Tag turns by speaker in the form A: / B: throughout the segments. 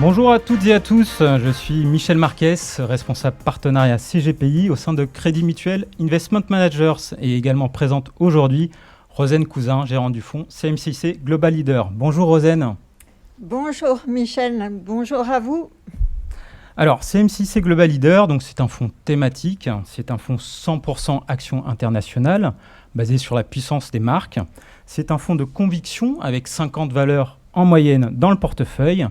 A: Bonjour à toutes et à tous, je suis Michel Marquez, responsable partenariat CGPI au sein de Crédit Mutuel Investment Managers et également présente aujourd'hui Rosane Cousin, gérante du fonds CMCIC Global Leader. Bonjour Rosane.
B: Bonjour Michel, bonjour à vous.
A: Alors CMCIC Global Leader, donc c'est un fonds thématique, c'est un fonds 100% action internationale basé sur la puissance des marques. C'est un fonds de conviction avec 50 valeurs en moyenne dans le portefeuille.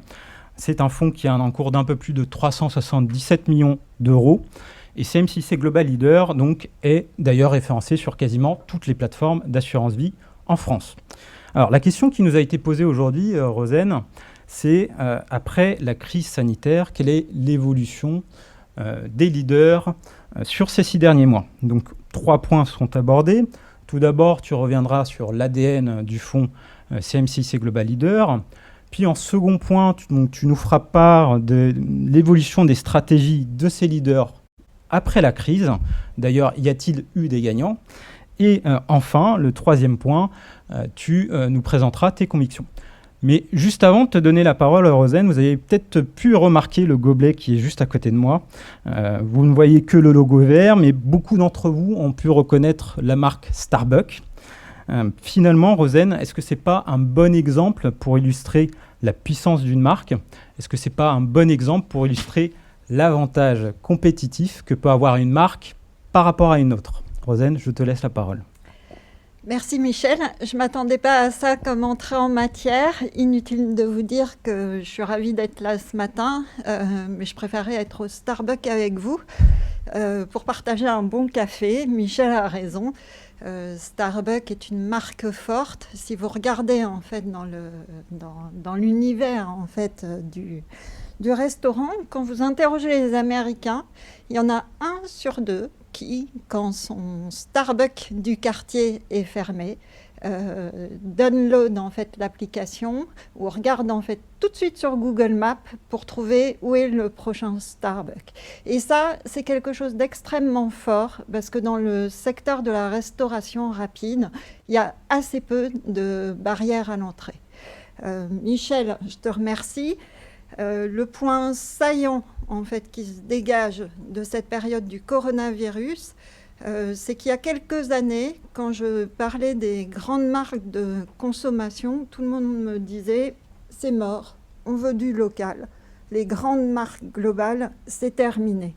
A: C'est un fonds qui a un encours d'un peu plus de 377 millions d'euros. Et CMCIC Global Leader donc, est d'ailleurs référencé sur quasiment toutes les plateformes d'assurance vie en France. Alors la question qui nous a été posée aujourd'hui, Rosane, c'est après la crise sanitaire, quelle est l'évolution des leaders sur ces 6 derniers mois. Donc 3 points seront abordés. Tout d'abord, tu reviendras sur l'ADN du fonds CMCIC Global Leader. Puis en second point, tu nous feras part de l'évolution des stratégies de ces leaders après la crise. D'ailleurs, y a-t-il eu des gagnants? Et enfin, le troisième point, tu nous présenteras tes convictions. Mais juste avant de te donner la parole, Rosane, vous avez peut-être pu remarquer le gobelet qui est juste à côté de moi. Vous ne voyez que le logo vert, mais beaucoup d'entre vous ont pu reconnaître la marque Starbucks. Finalement, Rosane, est-ce que ce n'est pas un bon exemple pour illustrer la puissance d'une marque? Est-ce que ce n'est pas un bon exemple pour illustrer l'avantage compétitif que peut avoir une marque par rapport à une autre? Rosane, je te laisse la parole.
B: Merci Michel, je ne m'attendais pas à ça comme entrée en matière. Inutile de vous dire que je suis ravie d'être là ce matin, mais je préférais être au Starbucks avec vous pour partager un bon café. Michel a raison. Starbucks est une marque forte. Si vous regardez en fait dans l'univers en fait du restaurant, quand vous interrogez les Américains, il y en a 1 sur 2 qui, quand son Starbucks du quartier est fermé, download en fait l'application ou regarde en fait tout de suite sur Google Maps pour trouver où est le prochain Starbucks. Et ça, c'est quelque chose d'extrêmement fort parce que dans le secteur de la restauration rapide, il y a assez peu de barrières à l'entrée. Michel, je te remercie. Le point saillant en fait, qui se dégage de cette période du coronavirus, c'est qu'il y a quelques années, quand je parlais des grandes marques de consommation, tout le monde me disait « c'est mort, on veut du local, les grandes marques globales, c'est terminé ».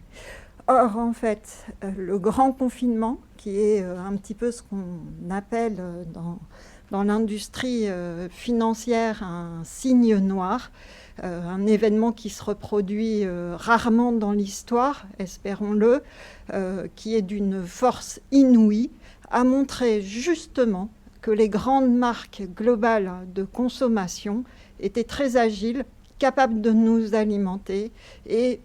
B: Or, en fait, le grand confinement, qui est un petit peu ce qu'on appelle dans l'industrie financière un signe noir, un événement qui se reproduit rarement dans l'histoire, espérons-le, qui est d'une force inouïe, a montré justement que les grandes marques globales de consommation étaient très agiles, capables de nous alimenter et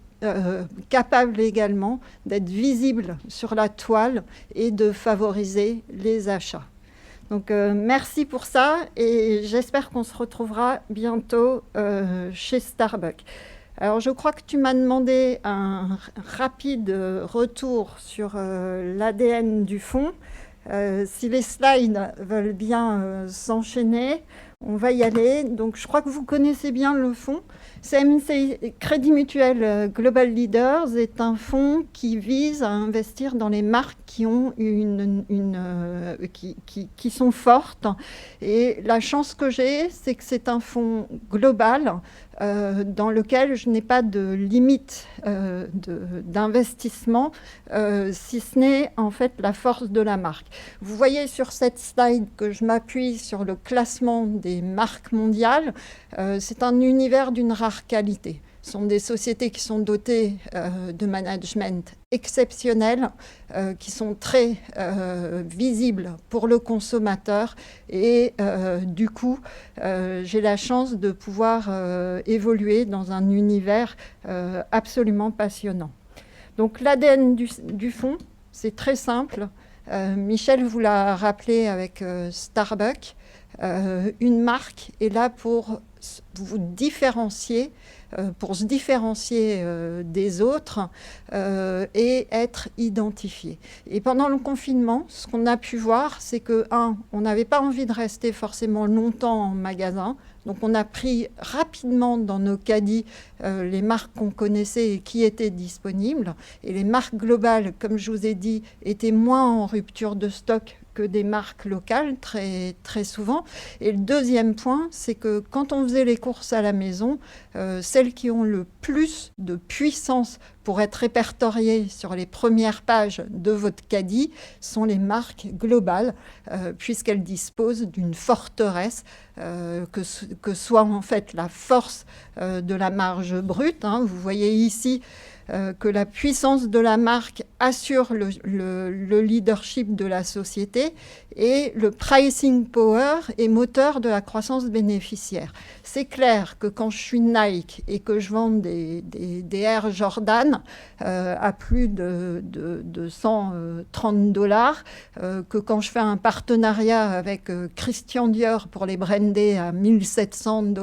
B: capables également d'être visibles sur la toile et de favoriser les achats. Donc merci pour ça et j'espère qu'on se retrouvera bientôt chez Starbucks. Alors je crois que tu m'as demandé un rapide retour sur l'ADN du fonds. Si les slides veulent bien s'enchaîner, on va y aller. Donc je crois que vous connaissez bien le fonds. CMCIC Crédit Mutuel Global Leaders est un fonds qui vise à investir dans les marques qui ont qui sont fortes. Et la chance que j'ai, c'est que c'est un fonds global dans lequel je n'ai pas de limite d'investissement, si ce n'est en fait la force de la marque. Vous voyez sur cette slide que je m'appuie sur le classement des marques mondiales. C'est un univers d'une rare qualité. Ce sont des sociétés qui sont dotées de management exceptionnel, qui sont très visibles pour le consommateur et du coup, j'ai la chance de pouvoir évoluer dans un univers absolument passionnant. Donc l'ADN du fonds, c'est très simple. Michel vous l'a rappelé avec Starbucks. une marque est là pour vous différencier, pour se différencier des autres et être identifié. Et pendant le confinement, ce qu'on a pu voir, c'est que, on n'avait pas envie de rester forcément longtemps en magasin. Donc on a pris rapidement dans nos caddies les marques qu'on connaissait et qui étaient disponibles. Et les marques globales, comme je vous ai dit, étaient moins en rupture de stock que des marques locales, très, très souvent. Et le deuxième point, c'est que quand on faisait les courses à la maison, celles qui ont le plus de puissance pour être répertoriées sur les premières pages de votre caddie sont les marques globales, puisqu'elles disposent d'une forteresse, que soit en fait la force de la marge brute. Vous voyez ici que la puissance de la marque assure le leadership de la société et le pricing power est moteur de la croissance bénéficiaire. C'est clair que quand je suis Nike et que je vends des Air Jordan à plus de $130, que quand je fais un partenariat avec Christian Dior pour les brander à $1 700,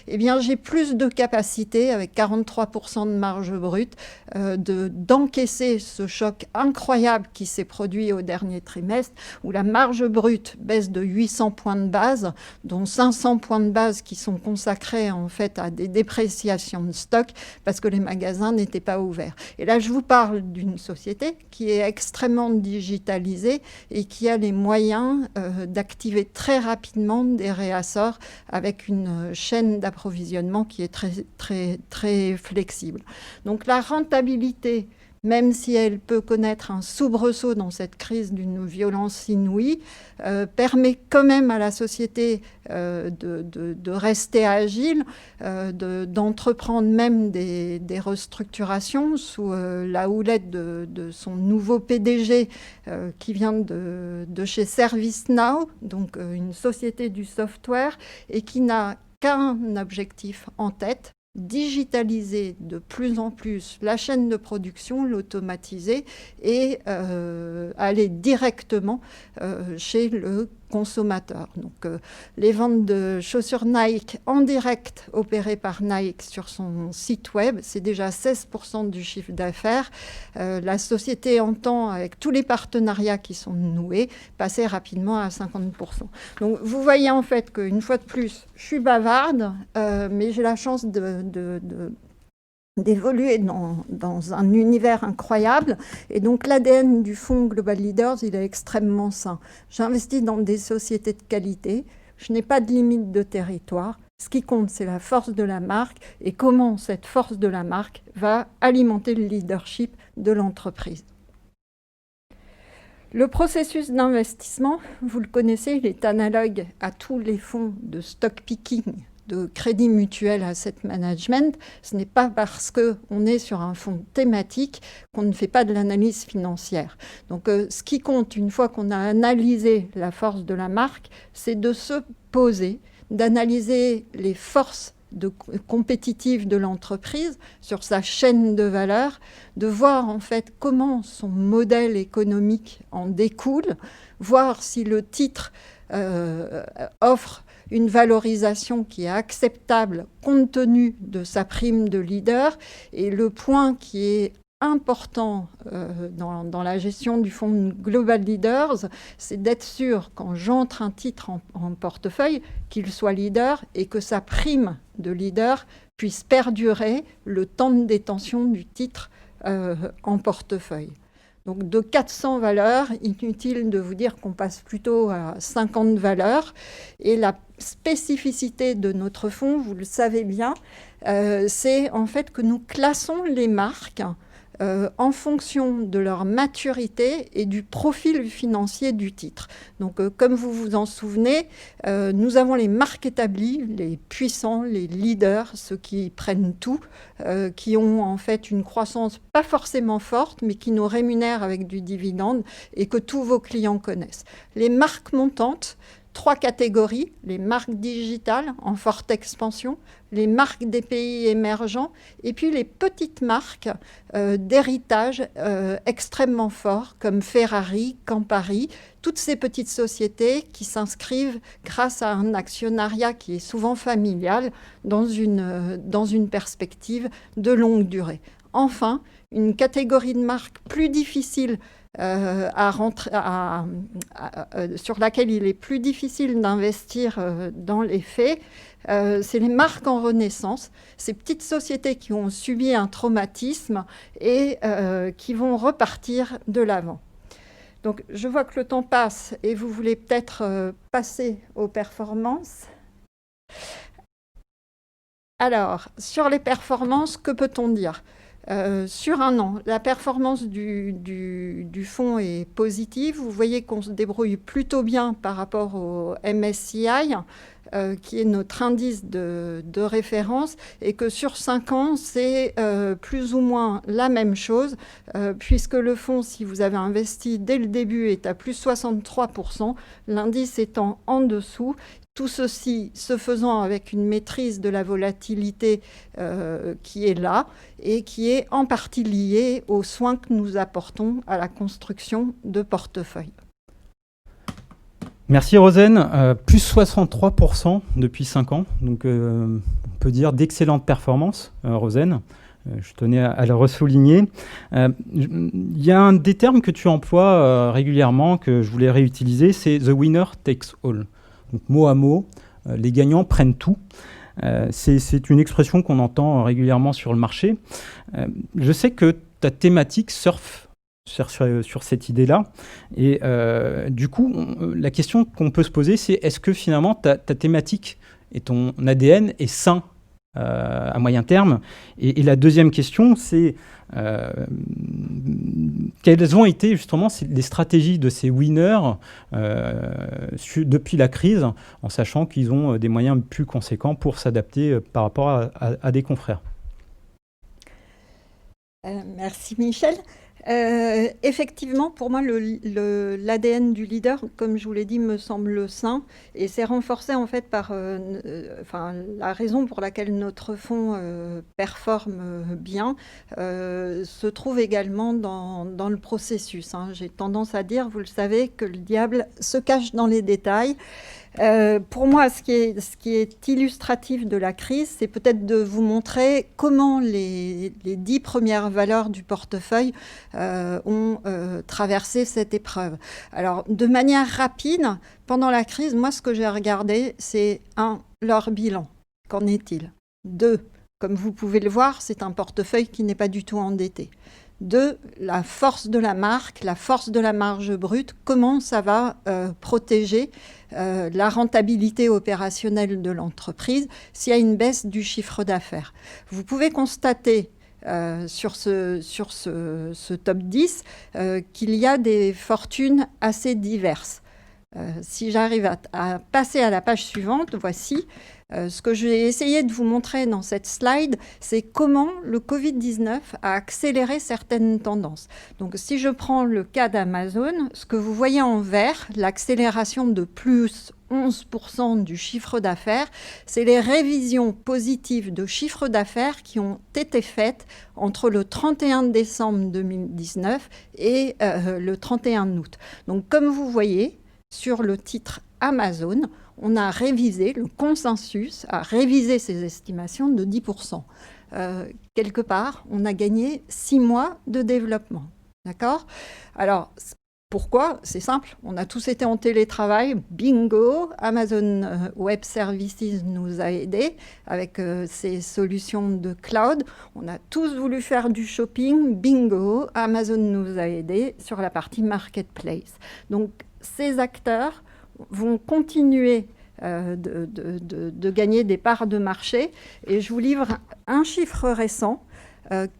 B: eh bien j'ai plus de capacité, avec 43% de marge brute, d'encaisser ce choc incroyable qui s'est produit au dernier trimestre, où la marge brute baisse de 800 points de base, dont 500 points de base qui sont consacrés en fait à des dépréciations de stock parce que les magasins n'étaient pas ouverts. Et là, je vous parle d'une société qui est extrêmement digitalisée et qui a les moyens d'activer très rapidement des réassorts avec une chaîne d'approvisionnement qui est très, très, très flexible. Donc la rentabilité, même si elle peut connaître un soubresaut dans cette crise d'une violence inouïe, permet quand même à la société de rester agile, d'entreprendre même des restructurations sous la houlette de son nouveau PDG qui vient de chez ServiceNow, donc une société du software, et qui n'a qu'un objectif en tête: digitaliser de plus en plus la chaîne de production, l'automatiser et aller directement chez le consommateur. Donc les ventes de chaussures Nike en direct opérées par Nike sur son site web, c'est déjà 16% du chiffre d'affaires. La société entend, avec tous les partenariats qui sont noués, passer rapidement à 50%. Donc vous voyez en fait qu'une fois de plus, je suis bavarde, mais j'ai la chance d'évoluer dans un univers incroyable. Et donc l'ADN du fonds Global Leaders, il est extrêmement sain. J'investis dans des sociétés de qualité, je n'ai pas de limite de territoire. Ce qui compte, c'est la force de la marque et comment cette force de la marque va alimenter le leadership de l'entreprise. Le processus d'investissement, vous le connaissez, il est analogue à tous les fonds de stock picking, de crédit mutuel asset management. Ce n'est pas parce qu'on est sur un fonds thématique qu'on ne fait pas de l'analyse financière. Donc ce qui compte, une fois qu'on a analysé la force de la marque, c'est de se poser, d'analyser les forces compétitives de l'entreprise sur sa chaîne de valeur, de voir en fait comment son modèle économique en découle, voir si le titre offre une valorisation qui est acceptable compte tenu de sa prime de leader. Et le point qui est important dans la gestion du fonds Global Leaders, c'est d'être sûr, quand j'entre un titre en portefeuille, qu'il soit leader et que sa prime de leader puisse perdurer le temps de détention du titre en portefeuille. Donc de 400 valeurs, inutile de vous dire qu'on passe plutôt à 50 valeurs. Et la spécificité de notre fonds, vous le savez bien, c'est en fait que nous classons les marques en fonction de leur maturité et du profil financier du titre. Donc, comme vous vous en souvenez, nous avons les marques établies, les puissants, les leaders, ceux qui prennent tout, qui ont en fait une croissance pas forcément forte, mais qui nous rémunèrent avec du dividende et que tous vos clients connaissent. Les marques montantes, 3 catégories, les marques digitales en forte expansion, les marques des pays émergents et puis les petites marques d'héritage extrêmement fort comme Ferrari, Campari, toutes ces petites sociétés qui s'inscrivent grâce à un actionnariat qui est souvent familial dans une perspective de longue durée. Enfin, une catégorie de marques plus difficile sur laquelle il est plus difficile d'investir dans les faits, c'est les marques en renaissance, ces petites sociétés qui ont subi un traumatisme et qui vont repartir de l'avant. Donc, je vois que le temps passe et vous voulez peut-être passer aux performances. Alors, sur les performances, que peut-on dire ? Sur un an, la performance du fonds est positive. Vous voyez qu'on se débrouille plutôt bien par rapport au MSCI, qui est notre indice de référence, et que sur 5 ans, c'est plus ou moins la même chose, puisque le fonds, si vous avez investi dès le début, est à plus 63%, l'indice étant en dessous. Tout ceci se faisant avec une maîtrise de la volatilité qui est là et qui est en partie liée aux soins que nous apportons à la construction de portefeuilles.
A: Merci Rosen. Plus 63% depuis 5 ans. Donc on peut dire d'excellentes performances, Rosen. Je tenais à le ressouligner. Il y a un des termes que tu emploies régulièrement, que je voulais réutiliser, c'est « the winner takes all ». Donc, mot à mot, les gagnants prennent tout. C'est une expression qu'on entend régulièrement sur le marché. Je sais que ta thématique surfe sur cette idée-là. Et du coup, la question qu'on peut se poser, c'est est-ce que finalement ta thématique et ton ADN est sain à moyen terme ? Et la deuxième question, c'est quelles ont été justement les stratégies de ces winners depuis la crise, en sachant qu'ils ont des moyens plus conséquents pour s'adapter par rapport à des confrères.
B: Merci Michel. Effectivement, pour moi, l'ADN du leader, comme je vous l'ai dit, me semble sain, et c'est renforcé en fait par la raison pour laquelle notre fonds performe bien se trouve également dans le processus. J'ai tendance à dire, vous le savez, que le diable se cache dans les détails. Pour moi, ce qui est illustratif de la crise, c'est peut-être de vous montrer comment les 10 premières valeurs du portefeuille ont traversé cette épreuve. Alors, de manière rapide, pendant la crise, moi, ce que j'ai regardé, c'est 1, leur bilan. Qu'en est-il ? 2, comme vous pouvez le voir, c'est un portefeuille qui n'est pas du tout endetté. 2, la force de la marque, la force de la marge brute, comment ça va protéger la rentabilité opérationnelle de l'entreprise s'il y a une baisse du chiffre d'affaires. Vous pouvez constater sur ce top 10 qu'il y a des fortunes assez diverses. Si j'arrive à passer à la page suivante, voici. Ce que j'ai essayé de vous montrer dans cette slide, c'est comment le Covid-19 a accéléré certaines tendances. Donc, si je prends le cas d'Amazon, ce que vous voyez en vert, l'accélération de plus 11% du chiffre d'affaires, c'est les révisions positives de chiffre d'affaires qui ont été faites entre le 31 décembre 2019 et le 31 août. Donc, comme vous voyez, sur le titre Amazon, on a révisé, le consensus a révisé ses estimations de 10%. Quelque part, on a gagné 6 mois de développement. D'accord ? Alors, pourquoi ? C'est simple, on a tous été en télétravail, bingo, Amazon Web Services nous a aidés avec ses solutions de cloud. On a tous voulu faire du shopping, bingo, Amazon nous a aidés sur la partie marketplace. Donc, ces acteurs vont continuer de gagner des parts de marché. Et je vous livre un chiffre récent.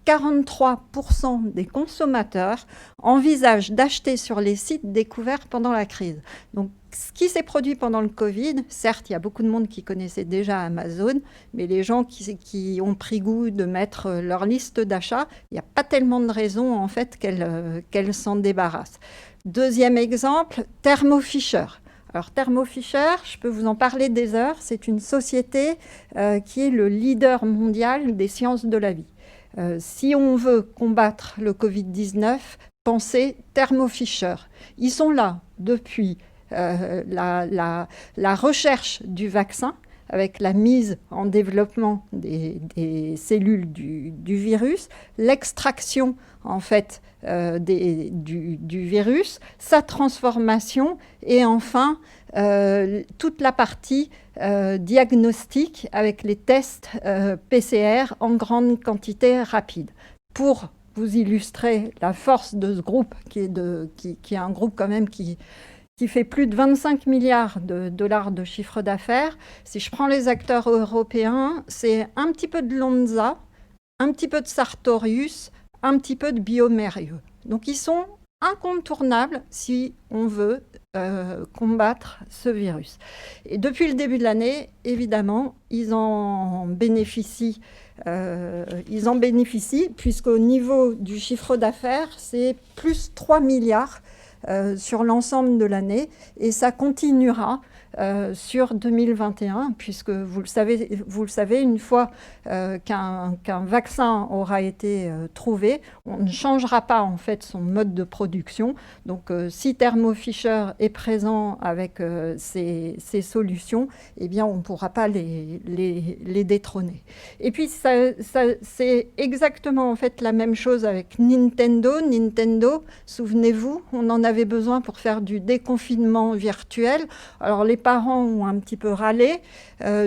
B: 43% des consommateurs envisagent d'acheter sur les sites découverts pendant la crise. Donc, ce qui s'est produit pendant le Covid, certes, il y a beaucoup de monde qui connaissait déjà Amazon, mais les gens qui ont pris goût de mettre leur liste d'achat, il n'y a pas tellement de raisons en fait qu'elles s'en débarrassent. Deuxième exemple, Thermo Fisher. Alors Thermo Fisher, je peux vous en parler des heures, c'est une société qui est le leader mondial des sciences de la vie. Si on veut combattre le Covid-19, pensez Thermo Fisher. Ils sont là depuis la recherche du vaccin, avec la mise en développement des cellules du virus, l'extraction en fait du virus, sa transformation et enfin toute la partie diagnostic avec les tests PCR en grande quantité rapide. Pour vous illustrer la force de ce groupe, qui est un groupe quand même qui fait plus de 25 milliards de dollars de chiffre d'affaires. Si je prends les acteurs européens, c'est un petit peu de Lonza, un petit peu de Sartorius, un petit peu de bioMérieux. Donc ils sont incontournables si on veut combattre ce virus. Et depuis le début de l'année, évidemment, ils en bénéficient puisqu'au niveau du chiffre d'affaires, c'est plus 3 milliards sur l'ensemble de l'année et ça continuera sur 2021 puisque vous le savez une fois qu'un vaccin aura été trouvé, on ne changera pas en fait son mode de production. Donc si Thermo Fisher est présent avec ces solutions, eh bien on ne pourra pas les détrôner. Et puis c'est exactement en fait la même chose avec Nintendo. Nintendo, souvenez-vous, on en avait besoin pour faire du déconfinement virtuel. Alors les parents ont un petit peu râlé.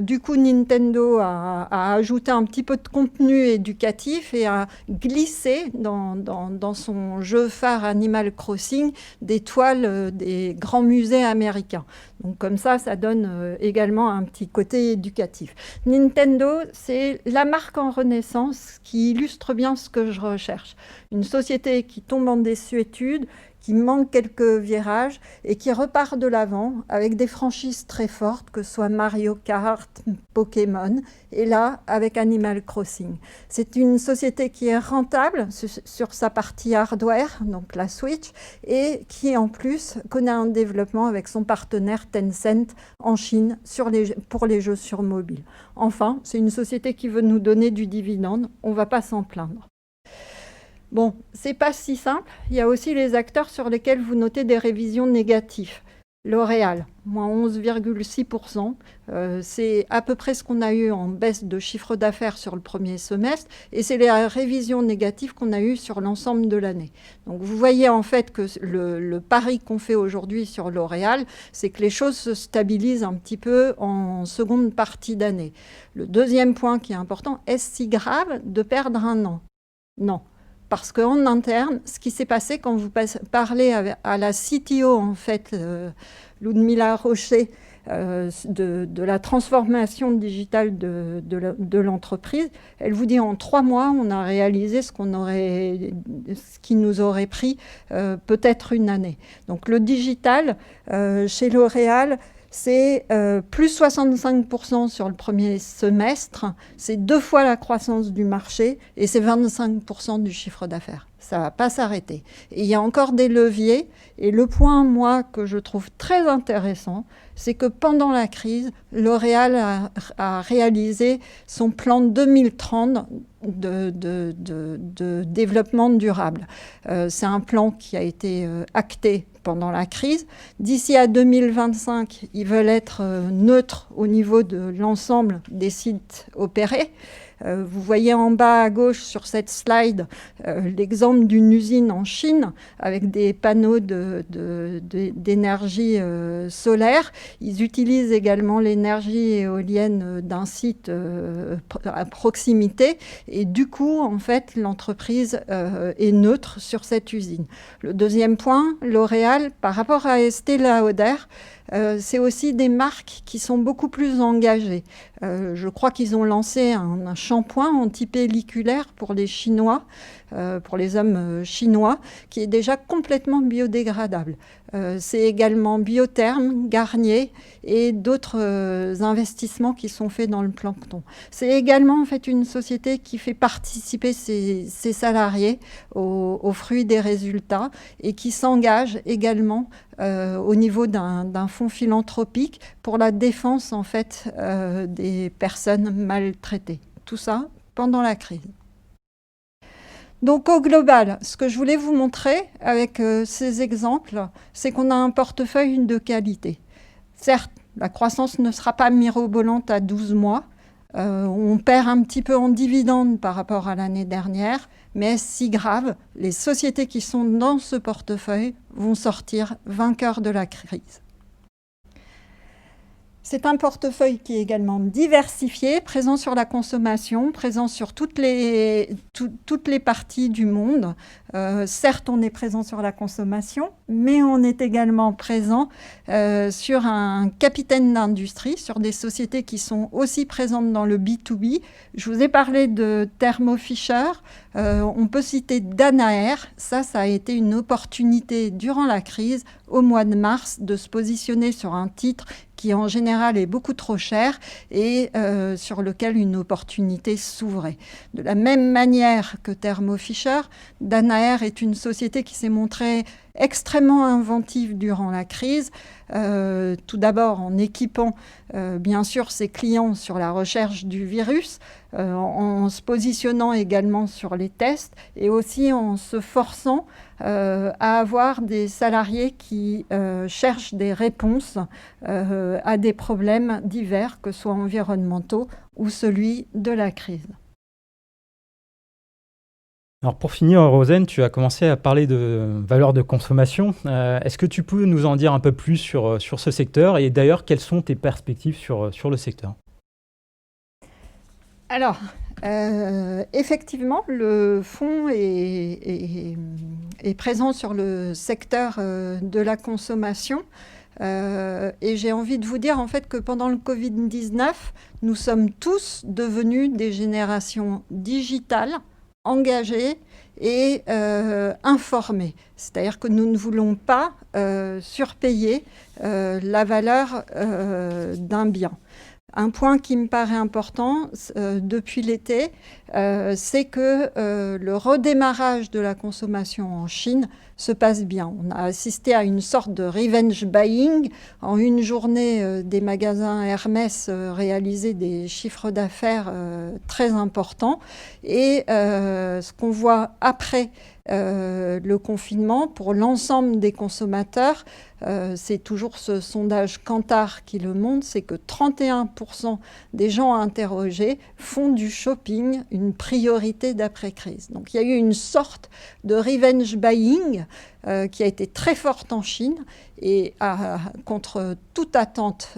B: Du coup, Nintendo a ajouté un petit peu de contenu éducatif et a glissé dans son jeu phare Animal Crossing des toiles des grands musées américains. Donc comme ça donne également un petit côté éducatif. Nintendo, c'est la marque en renaissance qui illustre bien ce que je recherche. Une société qui tombe en désuétude, qui manque quelques virages et qui repart de l'avant avec des franchises très fortes, que ce soit Mario Kart, Pokémon, et là, avec Animal Crossing. C'est une société qui est rentable sur sa partie hardware, donc la Switch, et qui en plus connaît un développement avec son partenaire Tencent en Chine pour les jeux sur mobile. Enfin, c'est une société qui veut nous donner du dividende, on ne va pas s'en plaindre. Bon, c'est pas si simple. Il y a aussi les acteurs sur lesquels vous notez des révisions négatives. L'Oréal, moins 11,6%. C'est à peu près ce qu'on a eu en baisse de chiffre d'affaires sur le premier semestre. Et c'est les révisions négatives qu'on a eues sur l'ensemble de l'année. Donc vous voyez en fait que le pari qu'on fait aujourd'hui sur L'Oréal, c'est que les choses se stabilisent un petit peu en seconde partie d'année. Le deuxième point qui est important, est-ce si grave de perdre un an ? Non. Parce qu'en interne, ce qui s'est passé quand vous parlez à la CTO, en fait, Ludmila Rocher, de la transformation digitale de l'entreprise, elle vous dit en 3 mois, on a réalisé ce qui nous aurait pris peut-être une année. Donc le digital, chez L'Oréal, c'est plus 65% sur le premier semestre, c'est 2 fois la croissance du marché et c'est 25% du chiffre d'affaires. Ça ne va pas s'arrêter. Et il y a encore des leviers. Et le point, moi, que je trouve très intéressant, c'est que pendant la crise, L'Oréal a réalisé son plan 2030 de développement durable. C'est un plan qui a été acté pendant la crise. D'ici à 2025, ils veulent être neutres au niveau de l'ensemble des sites opérés. Vous voyez en bas à gauche sur cette slide l'exemple d'une usine en Chine avec des panneaux d'énergie solaire. Ils utilisent également l'énergie éolienne d'un site à proximité et du coup, en fait, l'entreprise est neutre sur cette usine. Le deuxième point, L'Oréal, par rapport à Estée Lauder, c'est aussi des marques qui sont beaucoup plus engagées. Je crois qu'ils ont lancé un shampoing antipelliculaire pour les Chinois, pour les hommes chinois, qui est déjà complètement biodégradable. C'est également Biotherm, Garnier et d'autres investissements qui sont faits dans le plancton. C'est également en fait une société qui fait participer ses salariés aux fruits des résultats et qui s'engage également au niveau d'un fonds philanthropique pour la défense en fait des personnes maltraitées. Tout ça pendant la crise. Donc au global, ce que je voulais vous montrer avec ces exemples, c'est qu'on a un portefeuille de qualité. Certes, la croissance ne sera pas mirobolante à 12 mois. On perd un petit peu en dividendes par rapport à l'année dernière, mais est-ce si grave? Les sociétés qui sont dans ce portefeuille vont sortir vainqueurs de la crise. C'est un portefeuille qui est également diversifié, présent sur la consommation, présent sur toutes les parties du monde. Certes, on est présent sur la consommation, mais on est également présent sur un capitaine d'industrie, sur des sociétés qui sont aussi présentes dans le B2B. Je vous ai parlé de Thermo Fisher. On peut citer Danaher. Ça a été une opportunité durant la crise, au mois de mars, de se positionner sur un titre qui en général est beaucoup trop cher et sur lequel une opportunité s'ouvrait. De la même manière que Thermo Fisher, Danaher est une société qui s'est montrée extrêmement inventive durant la crise, tout d'abord en équipant bien sûr ses clients sur la recherche du virus, en se positionnant également sur les tests et aussi en se forçant à avoir des salariés qui cherchent des réponses à des problèmes divers, que ce soit environnementaux ou celui de la crise.
A: Alors pour finir, Rosen, tu as commencé à parler de valeurs de consommation. Est-ce que tu peux nous en dire un peu plus sur ce secteur? Et d'ailleurs, quelles sont tes perspectives sur le secteur?
B: Alors, effectivement, le fonds est présent sur le secteur de la consommation. Et j'ai envie de vous dire en fait que pendant le Covid-19, nous sommes tous devenus des générations digitales, engagées et informées. C'est-à-dire que nous ne voulons pas surpayer la valeur d'un bien. Un point qui me paraît important depuis l'été, c'est que le redémarrage de la consommation en Chine se passe bien. On a assisté à une sorte de revenge buying. En une journée, des magasins Hermès réalisaient des chiffres d'affaires très importants. Et ce qu'on voit après le confinement, pour l'ensemble des consommateurs, c'est toujours ce sondage Kantar qui le montre, c'est que 31% des gens interrogés font du shopping une priorité d'après-crise. Donc il y a eu une sorte de revenge buying qui a été très forte en Chine et contre toute attente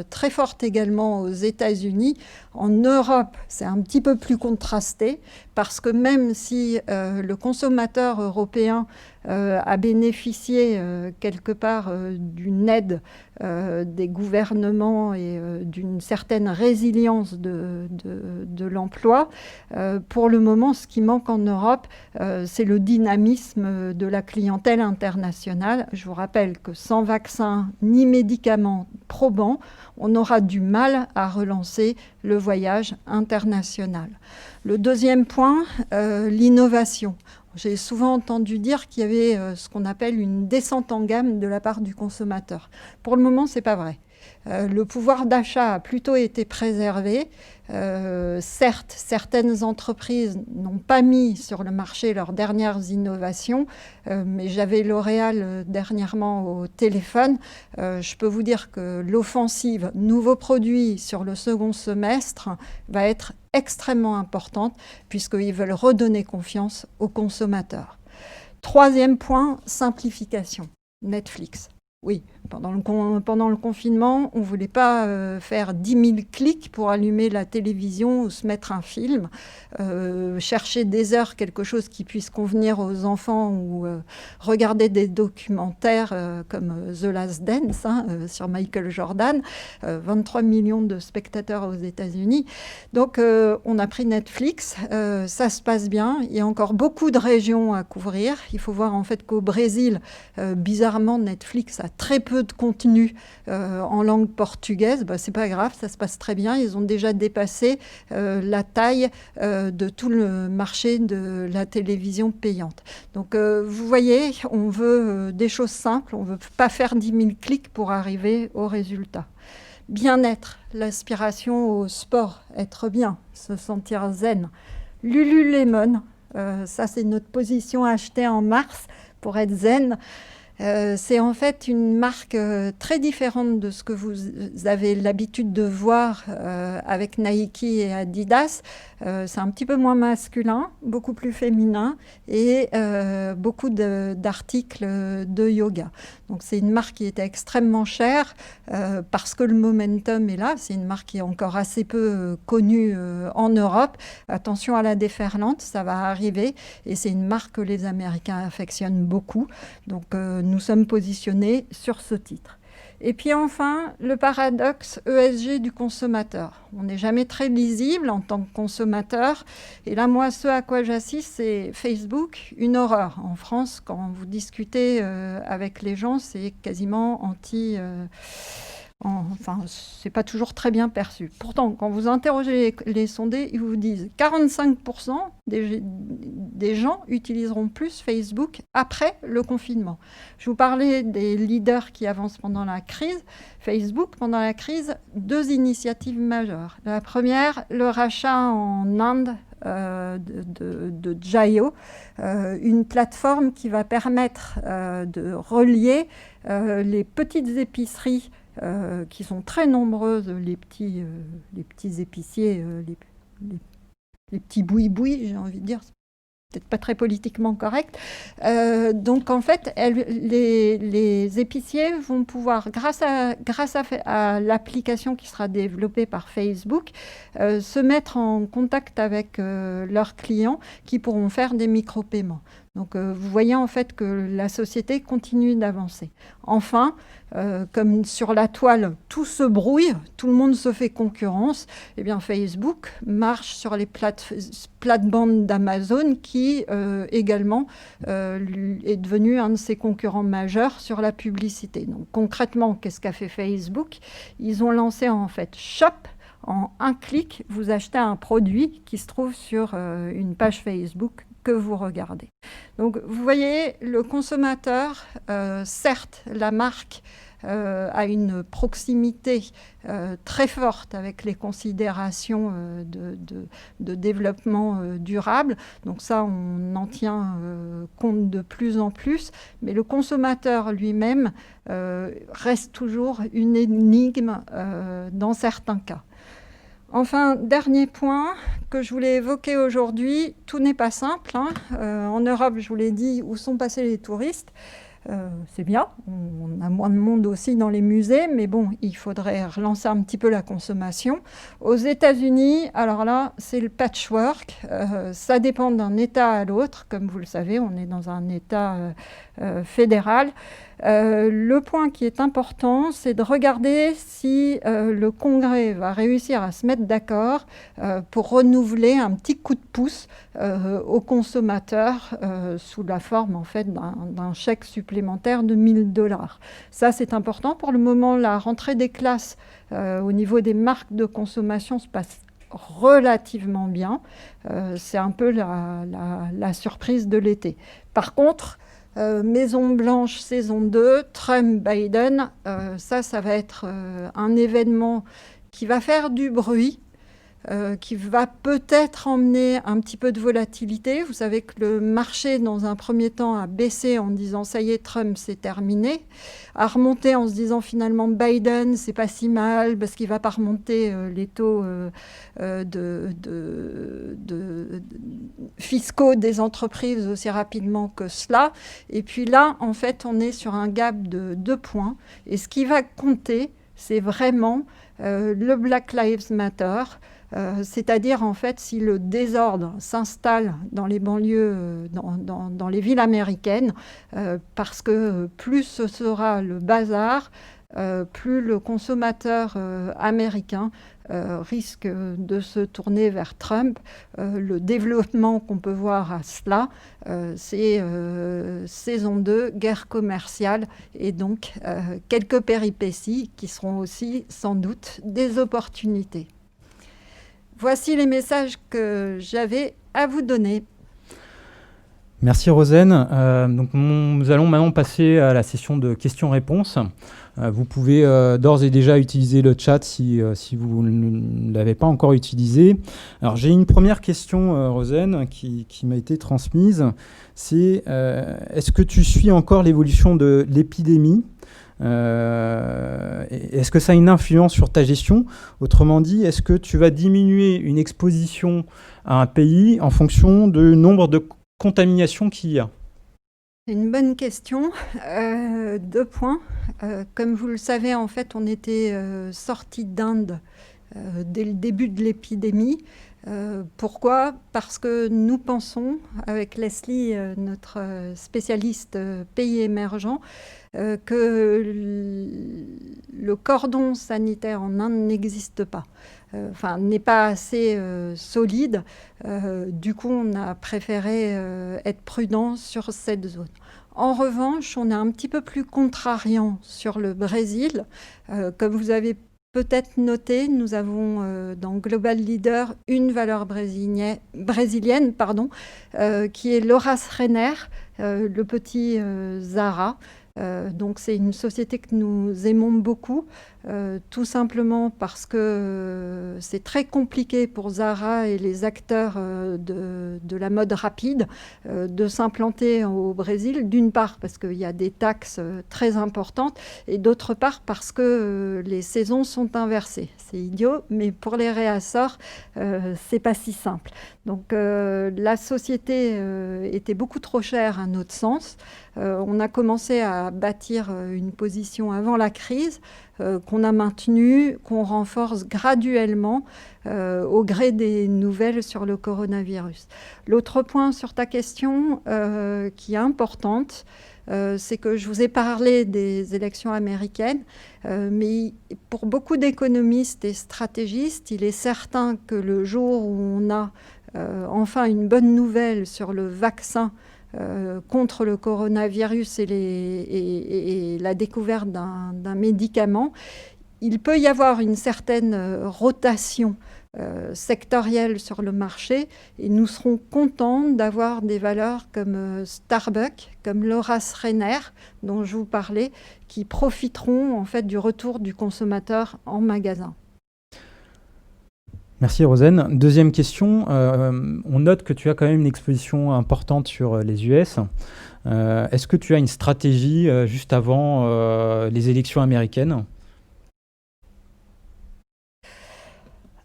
B: très forte également aux États-Unis. En Europe, c'est un petit peu plus contrasté parce que même si le consommateur européen a bénéficié quelque part d'une aide des gouvernements et d'une certaine résilience de l'emploi, pour le moment, ce qui manque en Europe, c'est le dynamisme de la clientèle internationale. Je vous rappelle que sans vaccin ni médicaments probants, on aura du mal à relancer le voyage international. Le deuxième point, l'innovation. J'ai souvent entendu dire qu'il y avait ce qu'on appelle une descente en gamme de la part du consommateur. Pour le moment, ce n'est pas vrai. Le pouvoir d'achat a plutôt été préservé. Certes, certaines entreprises n'ont pas mis sur le marché leurs dernières innovations, mais j'avais L'Oréal dernièrement au téléphone. Je peux vous dire que l'offensive nouveaux produits sur le second semestre va être extrêmement importante puisqu'ils veulent redonner confiance aux consommateurs. Troisième point, simplification. Netflix. Oui, Pendant le confinement, on ne voulait pas faire 10 000 clics pour allumer la télévision ou se mettre un film, chercher des heures quelque chose qui puisse convenir aux enfants ou regarder des documentaires comme The Last Dance sur Michael Jordan, 23 millions de spectateurs aux États-Unis. Donc on a pris Netflix, ça se passe bien, il y a encore beaucoup de régions à couvrir. Il faut voir en fait qu'au Brésil, bizarrement, Netflix a très peu de contenu en langue portugaise. C'est pas grave, ça se passe très bien. Ils ont déjà dépassé la taille de tout le marché de la télévision payante. Donc vous voyez, on veut des choses simples, on ne veut pas faire 10 000 clics pour arriver au résultat. Bien-être, l'aspiration au sport, être bien, se sentir zen. Lululemon, ça c'est notre position achetée en mars pour être zen. C'est en fait une marque très différente de ce que vous avez l'habitude de voir avec Nike et Adidas. C'est un petit peu moins masculin, beaucoup plus féminin et beaucoup d'articles de yoga. Donc c'est une marque qui était extrêmement chère parce que le momentum est là. C'est une marque qui est encore assez peu connue en Europe. Attention à la déferlante, ça va arriver. Et c'est une marque que les Américains affectionnent beaucoup. Donc nous sommes positionnés sur ce titre. Et puis enfin, le paradoxe ESG du consommateur. On n'est jamais très lisible en tant que consommateur. Et là, moi, ce à quoi j'assiste, c'est Facebook, une horreur. En France, quand vous discutez avec les gens, c'est quasiment enfin, c'est pas toujours très bien perçu. Pourtant, quand vous interrogez les sondés, ils vous disent 45% des gens utiliseront plus Facebook après le confinement. Je vous parlais des leaders qui avancent pendant la crise. Facebook, pendant la crise, 2 initiatives majeures. La première, le rachat en Inde de Jio, une plateforme qui va permettre de relier les petites épiceries qui sont très nombreuses, les petits épiciers, les petits boui-boui, j'ai envie de dire, peut-être pas très politiquement correct. Donc en fait, les épiciers vont pouvoir, grâce à l'application qui sera développée par Facebook, se mettre en contact avec leurs clients qui pourront faire des micro-paiements. Donc vous voyez en fait que la société continue d'avancer. Enfin, comme sur la toile, tout se brouille, tout le monde se fait concurrence, eh bien Facebook marche sur les plates-bandes d'Amazon qui également est devenu un de ses concurrents majeurs sur la publicité. Donc concrètement, qu'est-ce qu'a fait Facebook? Ils ont lancé en fait Shop. En un clic, vous achetez un produit qui se trouve sur une page Facebook que vous regardez. Donc vous voyez, le consommateur, certes, la marque a une proximité très forte avec les considérations de développement durable. Donc ça, on en tient compte de plus en plus. Mais le consommateur lui-même reste toujours une énigme dans certains cas. Enfin, dernier point que je voulais évoquer aujourd'hui, tout n'est pas simple. En Europe, je vous l'ai dit, où sont passés les touristes? C'est bien, on a moins de monde aussi dans les musées, mais bon, il faudrait relancer un petit peu la consommation. Aux États-Unis, alors là, c'est le patchwork. Ça dépend d'un État à l'autre. Comme vous le savez, on est dans un État fédéral. Le point qui est important, c'est de regarder si le Congrès va réussir à se mettre d'accord pour renouveler un petit coup de pouce aux consommateurs sous la forme en fait d'un chèque supplémentaire de 1 000 $. Ça, c'est important. Pour le moment, la rentrée des classes au niveau des marques de consommation se passe relativement bien. C'est un peu la surprise de l'été. Par contre, Maison Blanche saison 2, Trump, Biden, ça va être un événement qui va faire du bruit, qui va peut-être emmener un petit peu de volatilité. Vous savez que le marché, dans un premier temps, a baissé en disant « ça y est, Trump, c'est terminé », a remonté en se disant finalement « Biden, c'est pas si mal parce qu'il va pas remonter les taux fiscaux des entreprises aussi rapidement que cela ». Et puis là, en fait, on est sur un gap de 2 points. Et ce qui va compter, c'est vraiment le Black Lives Matter, c'est-à-dire en fait si le désordre s'installe dans les banlieues, dans les villes américaines, parce que plus ce sera le bazar, plus le consommateur américain risque de se tourner vers Trump. Le développement qu'on peut voir à cela, c'est saison 2, guerre commerciale, et donc quelques péripéties qui seront aussi sans doute des opportunités. Voici les messages que j'avais à vous donner.
A: Merci Rosen. Donc nous allons maintenant passer à la session de questions-réponses. Vous pouvez d'ores et déjà utiliser le chat si vous ne l'avez pas encore utilisé. Alors j'ai une première question, Rosen, qui m'a été transmise. C'est est-ce que tu suis encore l'évolution de l'épidémie ? Est-ce que ça a une influence sur ta gestion ? Autrement dit, est-ce que tu vas diminuer une exposition à un pays en fonction du nombre de contaminations qu'il y a ?
B: C'est une bonne question. 2 points. Comme vous le savez, en fait, on était sorti d'Inde dès le début de l'épidémie. Pourquoi ? Parce que nous pensons, avec Leslie, notre spécialiste pays émergents, que le cordon sanitaire en Inde n'existe pas, n'est pas assez solide. Du coup, on a préféré être prudent sur cette zone. En revanche, on est un petit peu plus contrariant sur le Brésil. Comme vous avez peut-être noté, nous avons dans Global Leader une valeur brésilienne, qui est l'Horace Renner, le petit Zara. Donc c'est une société que nous aimons beaucoup, tout simplement parce que c'est très compliqué pour Zara et les acteurs de la mode rapide de s'implanter au Brésil, d'une part parce qu'il y a des taxes très importantes et d'autre part parce que les saisons sont inversées. C'est idiot, mais pour les réassorts, c'est pas si simple. Donc la société était beaucoup trop chère à notre sens. On a commencé à bâtir une position avant la crise qu'on a maintenue, qu'on renforce graduellement au gré des nouvelles sur le coronavirus. L'autre point sur ta question qui est importante, c'est que je vous ai parlé des élections américaines, mais pour beaucoup d'économistes et stratégistes, il est certain que le jour où on a enfin une bonne nouvelle sur le vaccin contre le coronavirus et la découverte d'un médicament, il peut y avoir une certaine rotation sectorielle sur le marché et nous serons contents d'avoir des valeurs comme Starbucks, comme l'Horace Renner dont je vous parlais, qui profiteront en fait du retour du consommateur en magasin.
A: Merci Rosen. Deuxième question, on note que tu as quand même une exposition importante sur les US. Est-ce que tu as une stratégie juste avant les élections américaines ?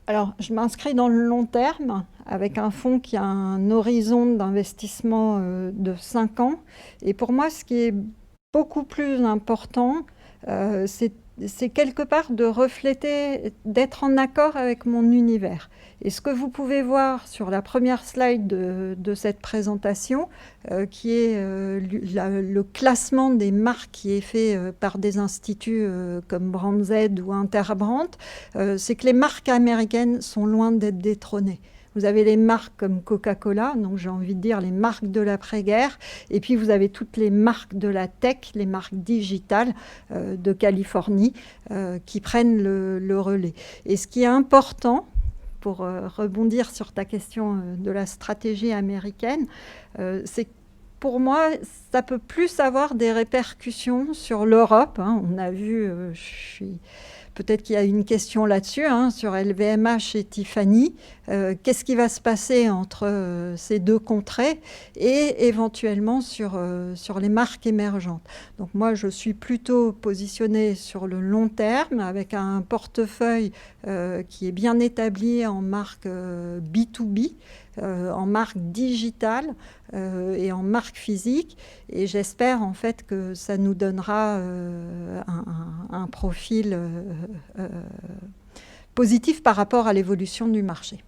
B: Alors, je m'inscris dans le long terme avec un fonds qui a un horizon d'investissement de 5 ans. Et pour moi, ce qui est beaucoup plus important, c'est quelque part de refléter, d'être en accord avec mon univers. Et ce que vous pouvez voir sur la première slide de cette présentation, qui est le classement des marques qui est fait par des instituts comme Brand Z ou Interbrand, c'est que les marques américaines sont loin d'être détrônées. Vous avez les marques comme Coca-Cola, donc j'ai envie de dire les marques de l'après-guerre, et puis vous avez toutes les marques de la tech, les marques digitales de Californie qui prennent le relais. Et ce qui est important, pour rebondir sur ta question de la stratégie américaine, c'est que pour moi, ça peut plus avoir des répercussions sur l'Europe. On a vu, je suis peut-être qu'il y a une question là-dessus, hein, sur LVMH et Tiffany. Qu'est-ce qui va se passer entre ces deux contrées et éventuellement sur les marques émergentes. Donc moi, je suis plutôt positionnée sur le long terme avec un portefeuille qui est bien établi en marque B2B, en marque digitale et en marque physique. Et j'espère en fait que ça nous donnera un profil positif par rapport à l'évolution du marché.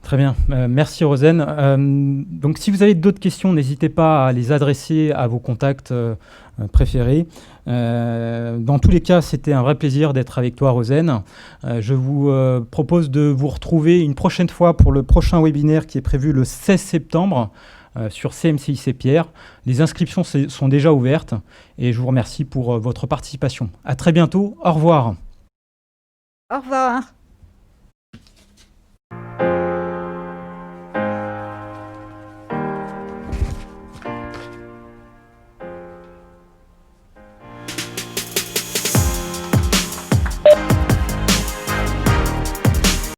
A: Très bien, merci Rosen. Donc si vous avez d'autres questions, n'hésitez pas à les adresser à vos contacts préférés. Dans tous les cas, c'était un vrai plaisir d'être avec toi Rosen. Je vous propose de vous retrouver une prochaine fois pour le prochain webinaire qui est prévu le 16 septembre sur CMCIC Pierre. Les inscriptions sont déjà ouvertes et je vous remercie pour votre participation. À très bientôt, au revoir.
B: Au revoir.